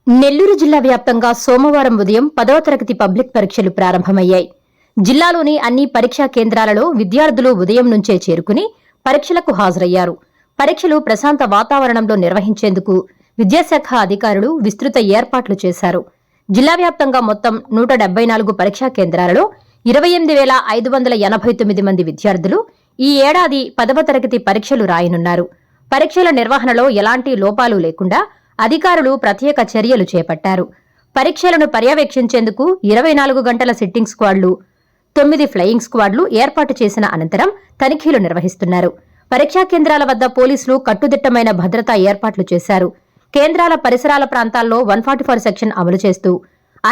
నెల్లూరు జిల్లా వ్యాప్తంగా సోమవారం ఉదయం 10వ తరగతి పబ్లిక్ పరీక్షలు ప్రారంభమయ్యాయి. జిల్లాలోని అన్ని పరీక్షా కేంద్రాలలో విద్యార్థులు ఉదయం నుంచే చేరుకుని పరీక్షలకు హాజరయ్యారు. పరీక్షలు ప్రశాంత వాతావరణంలో నిర్వహించేందుకు విద్యాశాఖ అధికారులు విస్తృత ఏర్పాట్లు చేశారు. జిల్లా వ్యాప్తంగా మొత్తం 174 పరీక్షా కేంద్రాలలో 28,589 మంది విద్యార్థులు ఈ ఏడాది 10వ తరగతి పరీక్షలు రాయనున్నారు. పరీక్షల నిర్వహణలో ఎలాంటి లోపాలు లేకుండా అధికారులు ప్రత్యేక చర్యలు చేపట్టారు. పరీక్షలను పర్యవేక్షించేందుకు 24 గంటల సిట్టింగ్ స్క్వాడ్లు, 9 ఫ్లయింగ్ స్క్వాడ్లు ఏర్పాటు చేసిన అనంతరం తనిఖీలు నిర్వహిస్తున్నారు. పరీక్షా కేంద్రాల వద్ద పోలీసులు కట్టుదిట్టమైన భద్రతా ఏర్పాట్లు చేశారు. కేంద్రాల పరిసరాల ప్రాంతాల్లో 144 సెక్షన్ అమలు చేస్తూ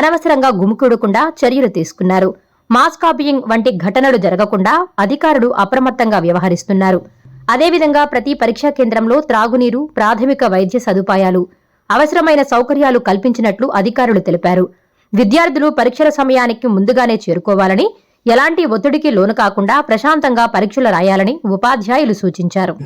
అనవసరంగా గుమికూడకుండా చర్యలు తీసుకున్నారు. మాస్ కాపీయింగ్ వంటి ఘటనలు జరగకుండా అధికారులు అప్రమత్తంగా వ్యవహరిస్తున్నారు. అదేవిధంగా ప్రతి పరీక్షా కేంద్రంలో త్రాగునీరు, ప్రాథమిక వైద్య సదుపాయాలు, అవసరమైన సౌకర్యాలు కల్పించినట్లు అధికారులు తెలిపారు. విద్యార్థులు పరీక్షల సమయానికి ముందుగానే చేరుకోవాలని, ఎలాంటి ఒత్తిడికి లోను కాకుండా ప్రశాంతంగా పరీక్షలు రాయాలని ఉపాధ్యాయులు సూచించారు.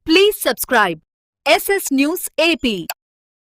Please subscribe SS News AP.